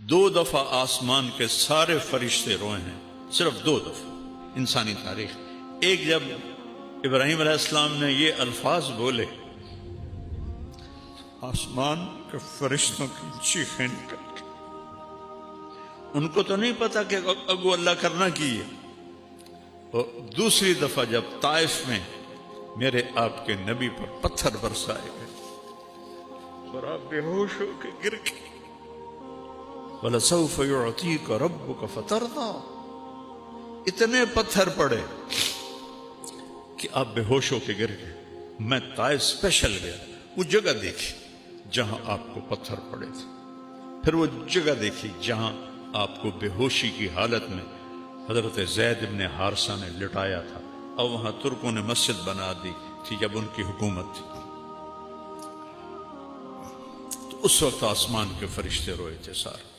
2 دفعہ آسمان کے سارے فرشتے روئے ہیں، صرف 2 دفعہ انسانی تاریخ۔ ایک جب ابراہیم علیہ السلام نے یہ الفاظ بولے، آسمان کے فرشتوں کی چیخیں نکل گئی۔ ان کو تو نہیں پتا کہ اگو اللہ کرنا کی ہے۔ اور دوسری دفعہ جب طائف میں میرے آپ کے نبی پر پتھر برسائے گئے اور آپ بے ہوش ہو کے گر گئے، وَلَسَوْفَ يُعْطِيكَ رَبُّكَ فَتَرْضَىٰ، اتنے پتھر پڑے کہ آپ بے ہوش ہو کے گر گئے۔ میں طائف اسپیشل گیا، وہ جگہ دیکھی جہاں آپ کو پتھر پڑے تھے، پھر وہ جگہ دیکھی جہاں آپ کو بے ہوشی کی حالت میں حضرت زید بن حارثہ نے لٹایا تھا، اور وہاں ترکوں نے مسجد بنا دی تھی جب ان کی حکومت تھی۔ تو اس وقت آسمان کے فرشتے روئے تھے سارے۔